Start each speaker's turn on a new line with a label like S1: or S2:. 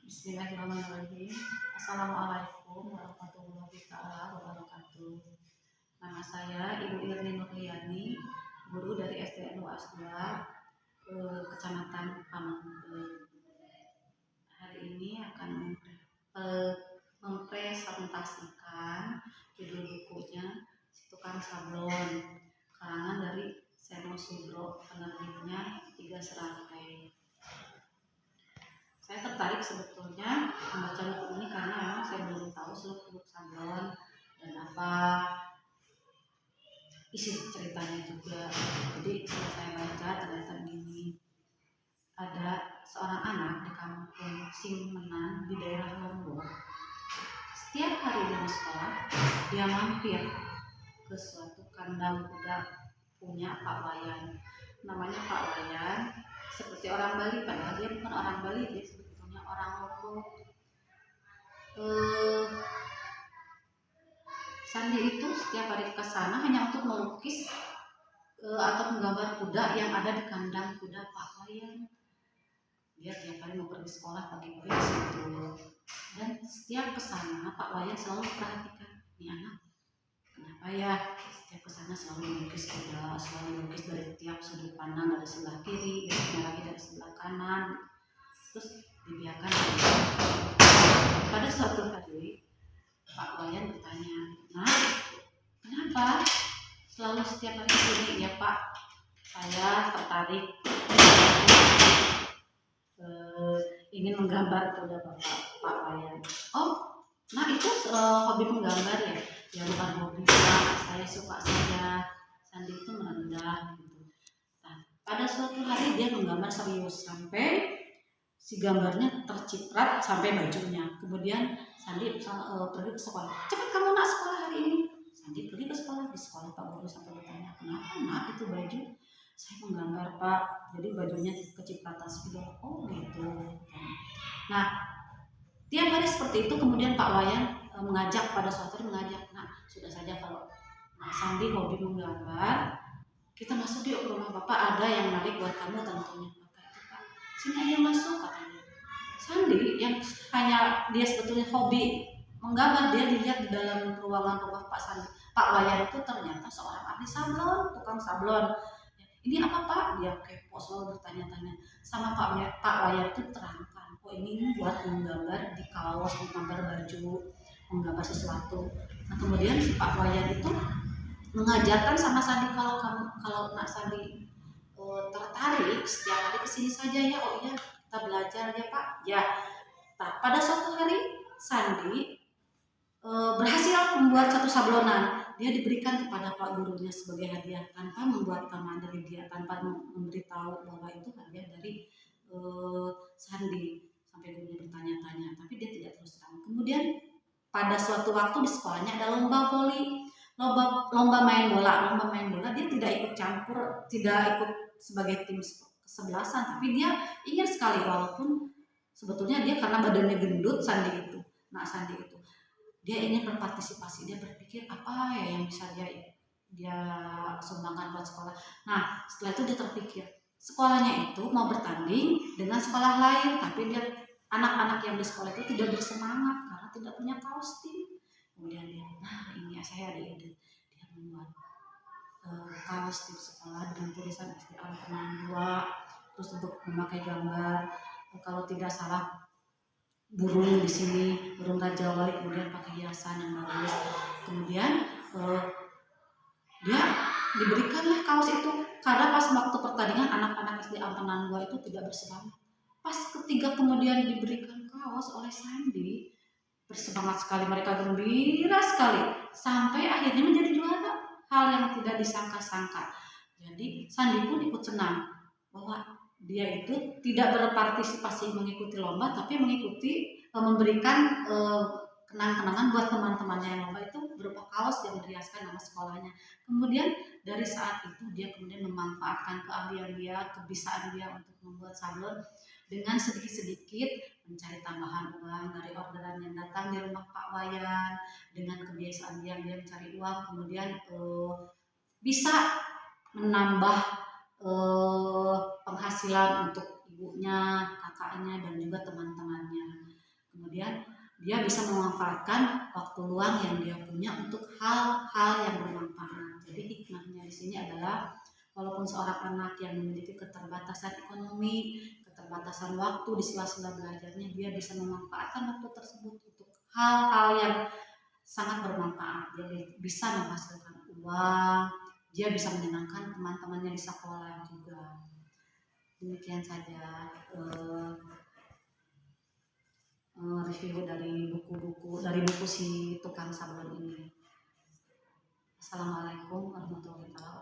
S1: Bismillahirrahmanirrahim. Assalamualaikum warahmatullahi wabarakatuh. Nama saya Ibu Irni Nurliani, guru dari SDN UAS 2 Kecamatan Pamengpeuk. Hari ini akan mempresentasikan judul bukunya Si Tukang Sablon, karangan dari Seno Sudro, penerbitnya 3 Serantai. Saya tertarik sebetulnya membaca buku ini karena memang saya belum tahu seluk-beluk sablon dan apa isi ceritanya juga. Jadi setelah saya baca ternyata ini ada seorang anak di kampung Singmenan di daerah Lombok. Setiap hari di sekolah dia mampir ke suatu kandang kuda punya Pak Wayan. Namanya Pak Wayan, seperti orang Bali, padahal dia bukan orang Bali, dia sebetulnya orang Lombok. Sandi itu setiap hari ke sana hanya untuk melukis atau menggambar kuda yang ada di kandang kuda Pak Wayan. Dia tiap hari mau pergi sekolah pagi-pagi di situ. Dan setiap ke sana Pak Wayan selalu perhatikan, ini anak kenapa ya setiap kesana selalu melukis kuda, selalu melukis dari tiap sudut pandang, dari sebelah kiri, besoknya lagi dari sebelah kanan, terus dibiarkan. Pada suatu hari Pak Wayan bertanya, nah kenapa selalu setiap hari kesini? Ya Pak, saya tertarik ingin menggambar kuda Bapak Pak Wayan. Oh, nah itu hobi menggambar ya? Ya bukan hobi Pak, saya suka saja. Sandi itu merendah gitu. Nah, pada suatu hari dia menggambar serius sampai si gambarnya terciprat sampai bajunya. Kemudian Sandi pergi ke sekolah. Cepat kamu nak sekolah hari ini. Sandi pergi ke sekolah. Di sekolah Pak Guru sampai bertanya, kenapa nak itu baju? Saya menggambar Pak, jadi bajunya kecipratan spidol. Oh gitu. Nah, tiap hari seperti itu. Kemudian Pak Wayan mengajak, pada suatu hari mengajak, nah sudah saja kalau Nak Sandi hobi menggambar, kita masuk yuk ke rumah Bapak, ada yang menarik buat kamu tentunya. Bapak itu Pak, sini aja masuk katanya. Sandi yang hanya dia sebetulnya hobi menggambar, dia dilihat di dalam ruangan rumah Pak Wayan itu ternyata seorang ahli sablon, tukang sablon. Ini apa Pak? Dia kepo selalu bertanya-tanya sama Pak Wayan itu terangkan, oh ini buat menggambar di kaos, menggambar baju, menggambar sesuatu. Nah kemudian si Pak Wayan itu mengajarkan sama Sandi, kalau Nak Sandi tertarik setiap hari kesini saja ya. Oh iya kita belajar ya Pak ya. Nah, pada suatu hari Sandi berhasil membuat satu sablonan. Dia diberikan kepada Pak Gurunya sebagai hadiah tanpa membuat taman dari dia, tanpa memberitahu bahwa itu hadiah dari Sandi. Sampai gurunya bertanya-tanya, tapi dia tidak terus terang. Kemudian pada suatu waktu di sekolahnya ada lomba voli, lomba main bola. Dia tidak ikut campur, tidak ikut sebagai tim kesebelasan, tapi dia ingin sekali, walaupun sebetulnya dia karena badannya gendut, Sandi itu dia ingin berpartisipasi. Dia berpikir apa ya yang bisa dia sumbangkan buat sekolah. Nah setelah itu dia terpikir, sekolahnya itu mau bertanding dengan sekolah lain, tapi dia anak-anak yang di sekolah itu tidak bersemangat karena tidak punya kaos tim. Kemudian dia, nah ini saya ada ide, dia membuat kaos tim sekolah dengan tulisan SDN Pamengpeuk 2, terus untuk memakai gambar kalau tidak salah burung di sini, burung Raja Wali, kemudian pakai hiasan yang bagus. Kemudian dia diberikanlah kaos itu, karena pas waktu pertandingan anak-anak SD Ampenan 2 itu tidak bersemangat. Pas ketiga kemudian diberikan kaos oleh Sandi, bersemangat sekali, mereka gembira sekali sampai akhirnya menjadi juara, hal yang tidak disangka-sangka. Jadi Sandi pun ikut senang bahwa dia itu tidak berpartisipasi mengikuti lomba, tapi mengikuti memberikan kenang-kenangan buat teman-temannya yang lomba itu berupa kaos yang berhiaskan nama sekolahnya. Kemudian dari saat itu dia kemudian memanfaatkan keahlian dia, kebisaan dia untuk membuat sablon dengan sedikit-sedikit mencari tambahan uang dari orderan yang datang di rumah Pak Wayan. Dengan kebiasaan dia mencari uang, kemudian bisa menambah penghasilan untuk ibunya, kakaknya, dan juga teman-temannya. dia bisa memanfaatkan waktu luang yang dia punya untuk hal-hal yang bermanfaat. Jadi hikmahnya di sini adalah walaupun seorang anak yang memiliki keterbatasan ekonomi, keterbatasan waktu di sela-sela belajarnya, dia bisa memanfaatkan waktu tersebut untuk hal-hal yang sangat bermanfaat. Dia bisa menghasilkan uang, dia bisa menyenangkan teman-temannya di sekolah juga. Demikian saja review dari buku si tukang sablon ini. Assalamualaikum warahmatullahi wabarakatuh.